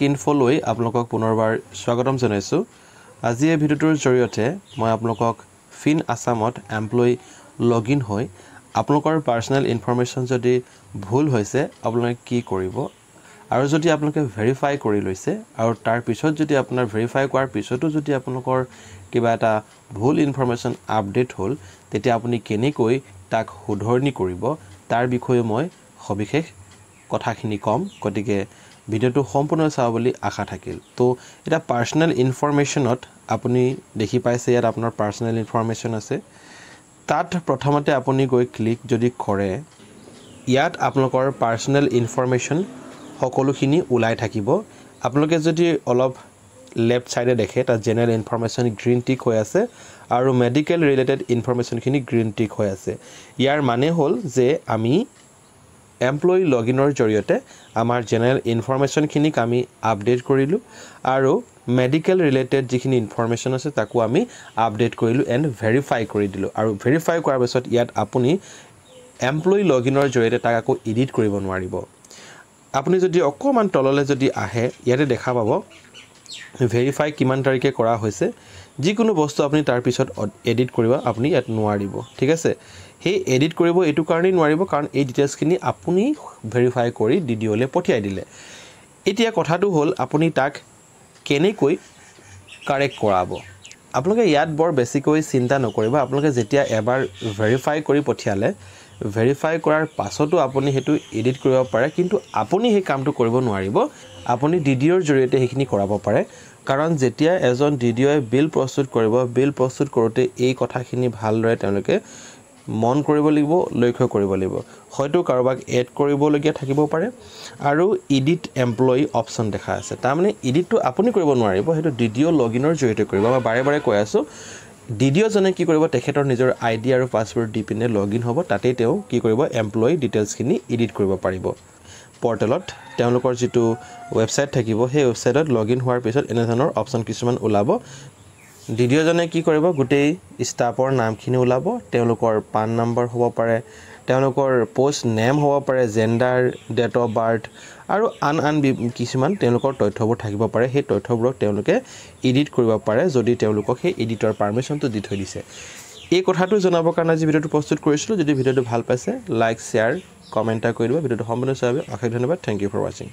ইনফলৈ আপোনালোকক পুনৰবাৰ স্বাগতম জনাইছোঁ। আজি এই ভিডিঅ'টোৰ জৰিয়তে মই আপোনালোকক ফিন আসামত এমপ্লয়ী লগইন হৈ আপোনালোকৰ পাৰ্সোনেল ইনফৰমেশ্যন যদি ভুল হৈছে আপোনালোকে কি কৰিব আৰু যদি আপোনালোকে ভেৰিফাই কৰি লৈছে আৰু তাৰ পিছত যদি আপোনাৰ ভেৰিফাই কৰাৰ পিছতো যদি আপোনালোকৰ কিবা এটা ভুল ইনফৰমেশ্যন আপডেট হ'ল তেতিয়া আপুনি কেনেকৈ তাক শুধৰণি কৰিব তাৰ বিষয়ে মই সবিশেষ কথাখিনি কম। গতিকে ভিডিঅ'টো সম্পূৰ্ণ চাও বুলি আশা থাকিল। তো এটা পাৰ্সোনেল ইনফৰমেশ্যনত আপুনি দেখি পাইছে ইয়াত আপোনাৰ পাৰ্সোনেল ইনফৰমেশ্যন আছে। তাত প্ৰথমতে আপুনি গৈ ক্লিক যদি কৰে ইয়াত আপোনালোকৰ পাৰ্সোনেল ইনফৰমেশ্যন সকলোখিনি ওলাই থাকিব। আপোনালোকে যদি অলপ লেফট সাইডে দেখে তাত জেনাৰেল ইনফৰমেশ্যন গ্ৰীন টিক হৈ আছে আৰু মেডিকেল ৰিলেটেড ইনফৰমেশ্যনখিনি গ্ৰীন টিক হৈ আছে। ইয়াৰ মানে হ'ল যে আমি এমপ্লয়ী লগইনৰ জৰিয়তে আমাৰ জেনাৰেল ইনফৰমেশ্যনখিনিক আমি আপডেট কৰিলোঁ আৰু মেডিকেল ৰিলেটেড যিখিনি ইনফৰমেশ্যন আছে তাকো আমি আপডেট কৰিলোঁ এণ্ড ভেৰিফাই কৰি দিলোঁ। আৰু ভেৰিফাই কৰাৰ পিছত ইয়াত আপুনি এমপ্লয়ী লগইনৰ জৰিয়তে তাক আকৌ এডিট কৰিব নোৱাৰিব। আপুনি যদি অকণমান তললৈ যদি আহে ইয়াতে দেখা পাব ভেৰিফাই কিমান তাৰিখে কৰা হৈছে। যিকোনো বস্তু আপুনি তাৰ পিছত এডিট কৰিব আপুনি ইয়াত নোৱাৰিব। ঠিক আছে, সেই এডিট কৰিব এইটো কাৰণেই নোৱাৰিব কাৰণ এই ডিটেইলছখিনি আপুনি ভেৰিফাই কৰি ডিডিঅ'লৈ পঠিয়াই দিলে। এতিয়া কথাটো হ'ল আপুনি তাক কেনেকৈ কাৰেক্ট কৰাব। আপোনালোকে ইয়াত বৰ বেছিকৈ চিন্তা নকৰিব। আপোনালোকে যেতিয়া এবাৰ ভেৰিফাই কৰি পঠিয়ালে ভেৰিফাই কৰাৰ পাছতো আপুনি সেইটো এডিট কৰিব পাৰে, কিন্তু আপুনি সেই কামটো কৰিব নোৱাৰিব। আপুনি ডিডিঅ'ৰ জৰিয়তে সেইখিনি কৰাব পাৰে কাৰণ যেতিয়া এজন ডিডিঅ'ই বিল প্ৰস্তুত কৰিব, বিল প্ৰস্তুত কৰোঁতে এই কথাখিনি ভালদৰে তেওঁলোকে মন কৰিব লাগিব, লক্ষ্য কৰিব লাগিব। হয়তো কাৰোবাক এড কৰিবলগীয়া থাকিব পাৰে আৰু এডিট এমপ্লয়ী অপশ্যন দেখা আছে। তাৰমানে এডিটটো আপুনি কৰিব নোৱাৰিব, সেইটো ডিডিঅ' লগইনৰ জৰিয়তে কৰিব। মই বাৰে বাৰে কৈ আছোঁ ডিডিঅ'জনে কি কৰিব, তেখেতৰ নিজৰ আইডি আৰু পাছৱৰ্ড দি পিনে লগইন হ'ব। তাতেই তেওঁ কি কৰিব, এমপ্লয়ী ডিটেইলছখিনি এডিট কৰিব পাৰিব। পৰ্টেলত তেওঁলোকৰ যিটো ৱেবছাইট থাকিব সেই ৱেবছাইটত লগইন হোৱাৰ পিছত এনেধৰণৰ অপশ্যন কিছুমান ওলাব। ডিডিঅ'জনে কি কৰিব, গোটেই ষ্টাফৰ নামখিনি ওলাব, তেওঁলোকৰ পান নম্বৰ হ'ব পাৰে, তেওঁলোকৰ পোষ্ট নেম হ'ব পাৰে, জেণ্ডাৰ, ডেট অফ বাৰ্থ আৰু আন কিছুমান তেওঁলোকৰ তথ্যবোৰ থাকিব পাৰে। সেই তথ্যবোৰক তেওঁলোকে এডিট কৰিব পাৰে যদি তেওঁলোকক সেই এডিটৰ পাৰ্মিশ্যনটো দি থৈ দিছে। এই কথাটো জনাবৰ কাৰণে আজি ভিডিঅ'টো প্ৰস্তুত কৰিছিলোঁ। যদি ভিডিঅ'টো ভাল পাইছে লাইক, শ্বেয়াৰ, কমেণ্ট এটা কৰি দিব। ভিডিঅ'টো সম্পূৰ্ণ চাই অশেষ ধন্যবাদ। থেংক ইউ ফৰ ৱাচিং।